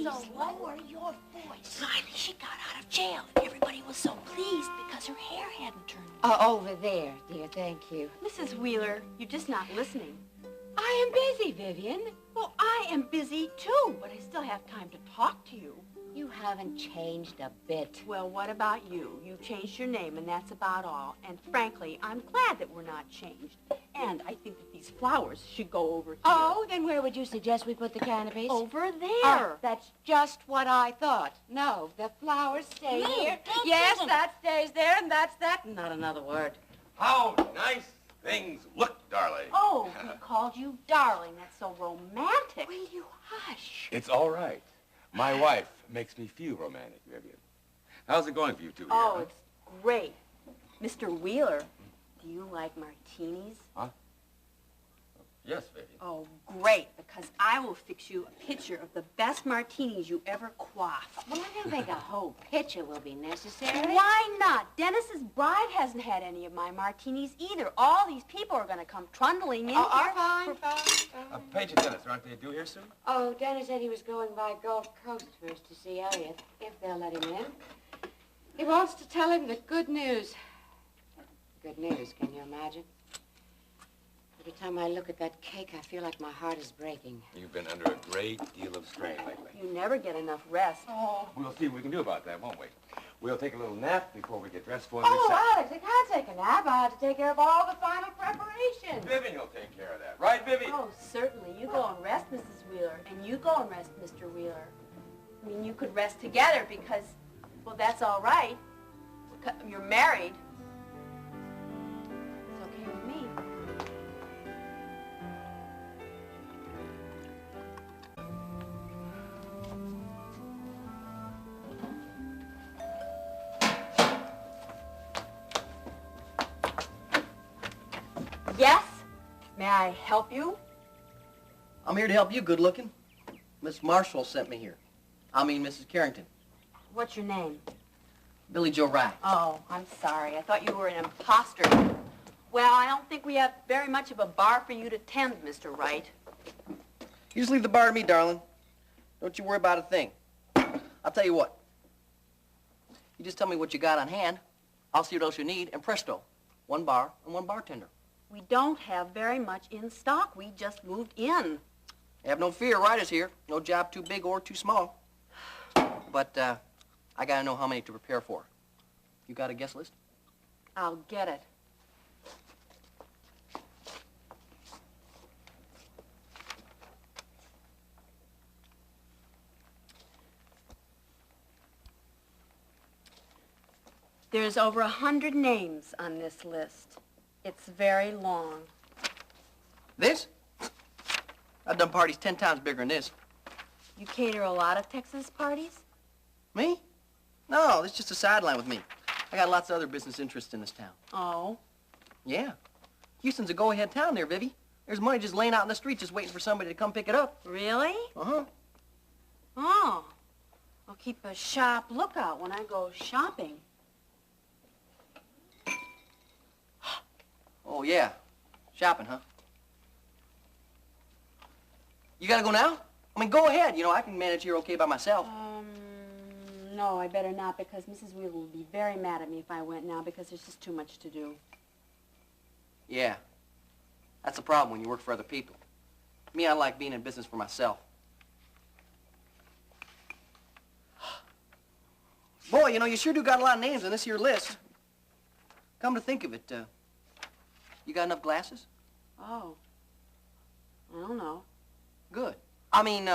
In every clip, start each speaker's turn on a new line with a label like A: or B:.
A: lower your voice. Finally, she got out of jail. Everybody was so pleased because her hair hadn't turned.
B: Over there, dear, thank you.
C: Mrs. Wheeler, you're just not listening.
B: I am busy, Vivian.
C: Well, I am busy too, but I still have time to talk to you.
B: You haven't changed a bit.
C: Well, what about you? You changed your name, and that's about all. And frankly, I'm glad that we're not changed. And I think that these flowers should go over here.
B: Oh, then where would you suggest we put the canopies?
C: Over there.
B: Oh, that's just what I thought. No, the flowers stay here. Yes, that stays there, and that's that. Not another word.
D: How nice things look, darling.
C: Oh, he called you darling. That's so romantic.
B: Will you hush?
D: It's all right. My wife makes me feel romantic, Vivian. How's it going for you two here?
C: Oh, it's great. Mr. Wheeler, do you like martinis?
D: Huh? Yes, Vivian.
C: Oh, great, because I will fix you a pitcher of the best martinis you ever quaffed.
B: Well, I don't think a whole pitcher will be necessary.
C: Why not? Dennis's bride hasn't had any of my martinis either. All these people are going to come trundling in here.
B: Fine.
D: Paige and Dennis, aren't they due here soon?
B: Oh, Dennis said he was going by Gulf Coast first to see Elliot, if they'll let him in. He wants to tell him the good news. Good news, can you imagine? Every time I look at that cake, I feel like my heart is breaking.
D: You've been under a great deal of strain lately.
C: You never get enough rest.
B: Oh.
D: We'll see what we can do about that, won't we? We'll take a little nap before we get dressed for the
B: Oh,
D: reception.
B: Alex, I can't take a nap. I have to take care of all the final preparations.
D: Vivian will take care of that. Right, Vivian?
C: Oh, certainly. You go and rest, Mrs. Wheeler, and you go and rest, Mr. Wheeler. I mean, you could rest together because, well, that's all right. You're married. It's okay with me. Yes? May I help you?
E: I'm here to help you, good looking. Miss Marshall sent me here. I mean, Mrs. Carrington.
C: What's your name?
E: Billy Joe Wright.
C: Oh, I'm sorry. I thought you were an imposter. Well, I don't think we have very much of a bar for you to tend, Mr. Wright.
E: You just leave the bar to me, darling. Don't you worry about a thing. I'll tell you what. You just tell me what you got on hand. I'll see what else you need, and presto. One bar and one bartender.
C: We don't have very much in stock. We just moved in.
E: Have no fear, Wright is here. No job too big or too small. But, I gotta know how many to prepare for. You got a guest list?
C: I'll get it. There's over 100 names on this list. It's very long.
E: This? I've done parties 10 times bigger than this.
C: You cater a lot of Texas parties?
E: Me? No, this is just a sideline with me. I got lots of other business interests in this town.
C: Oh.
E: Yeah. Houston's a go-ahead town there, Vivi. There's money just laying out in the street just waiting for somebody to come pick it up.
C: Really?
E: Uh-huh.
C: Oh. I'll keep a sharp lookout when I go shopping.
E: Oh, yeah. Shopping, huh? You gotta go now? I mean, go ahead. You know, I can manage here okay by myself.
C: No, I better not, because Mrs. Wheeler will be very mad at me if I went now, because there's just too much to do.
E: Yeah. That's the problem when you work for other people. Me, I like being in business for myself. Boy, you know, you sure do got a lot of names on this here list. Come to think of it, you got enough glasses?
C: Oh. I don't know.
E: Good. I mean,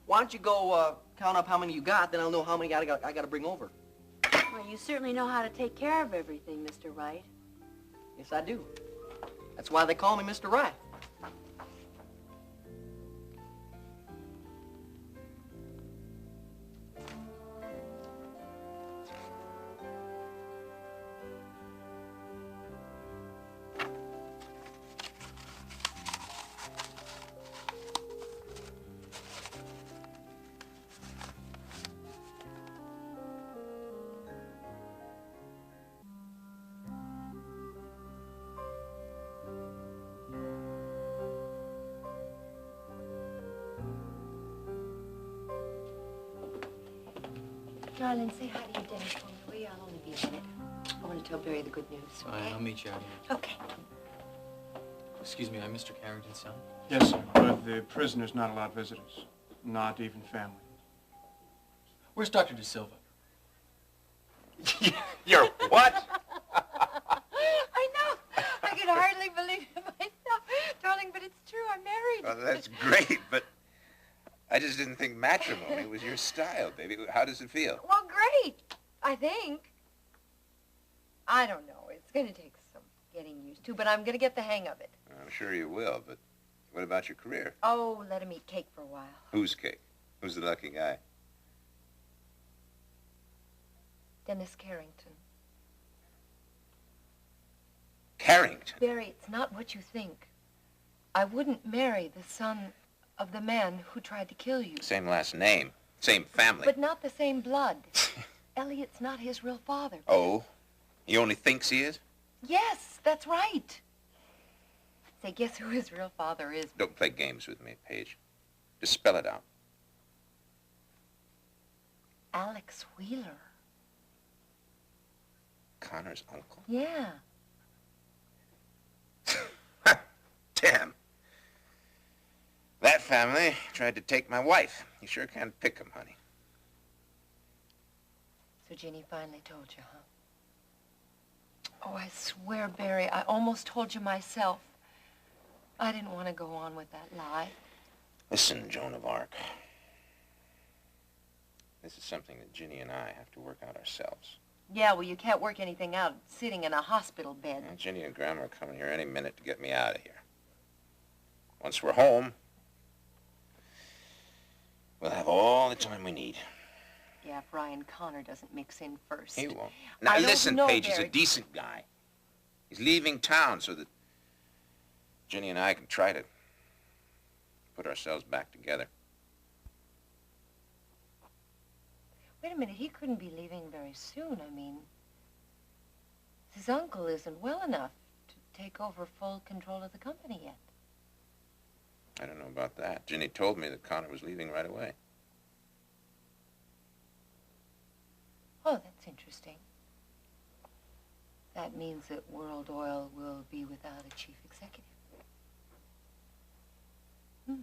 E: why don't you go count up how many you got, then I'll know how many I gotta bring over.
C: Well, you certainly know how to take care of everything, Mr. Wright.
E: Yes, I do. That's why they call me Mr. Wright.
B: Darling, say hi to your Dennis for me, will you? I'll only be a minute. I want to tell Barry the good news.
F: All right, I'll meet you out here.
B: Okay.
F: Excuse me, I'm Mr. Carrington's son.
G: Yes, sir, but the prisoner's not allowed visitors, not even family.
F: Where's Dr. De Silva?
D: You're what?
B: I know. I can hardly believe it myself. Darling, but it's true. I'm married.
H: Well, that's great, but I just didn't think matrimony was your style, baby. How does it feel?
B: Well, great. I think. I don't know. It's going to take some getting used to, but I'm going to get the hang of it.
H: I'm sure you will, but what about your career?
B: Oh, let him eat cake for a while.
H: Whose cake? Who's the lucky guy?
B: Dennis Carrington.
H: Carrington?
B: Barry, it's not what you think. I wouldn't marry the son of the man who tried to kill you.
H: Same last name, same family.
B: But not the same blood. Elliot's not his real father.
H: Oh? He only thinks he is?
B: Yes, that's right. Say, guess who his real father is?
H: Don't play games with me, Paige. Just spell it out.
B: Alex Wheeler.
H: Connor's uncle?
B: Yeah.
H: Damn. That family tried to take my wife. You sure can't pick 'em, honey.
B: So Ginny finally told you, huh? Oh, I swear, Barry, I almost told you myself. I didn't want to go on with that lie.
H: Listen, Joan of Arc. This is something that Ginny and I have to work out ourselves.
B: Yeah, well, you can't work anything out sitting in a hospital bed.
H: Well, Ginny and Grandma are coming here any minute to get me out of here. Once we're home, we'll have all the time we need.
B: Yeah, if Ryan Connor doesn't mix in first.
H: He won't. Now,
B: I don't
H: listen,
B: know,
H: Paige, he's
B: Barry.
H: a decent guy. He's leaving town so that Ginny and I can try to put ourselves back together.
B: Wait a minute, he couldn't be leaving very soon. I mean, his uncle isn't well enough to take over full control of the company yet.
H: I don't know about that. Ginny told me that Connor was leaving right away.
B: Oh, that's interesting. That means that World Oil will be without a chief executive. Hmm.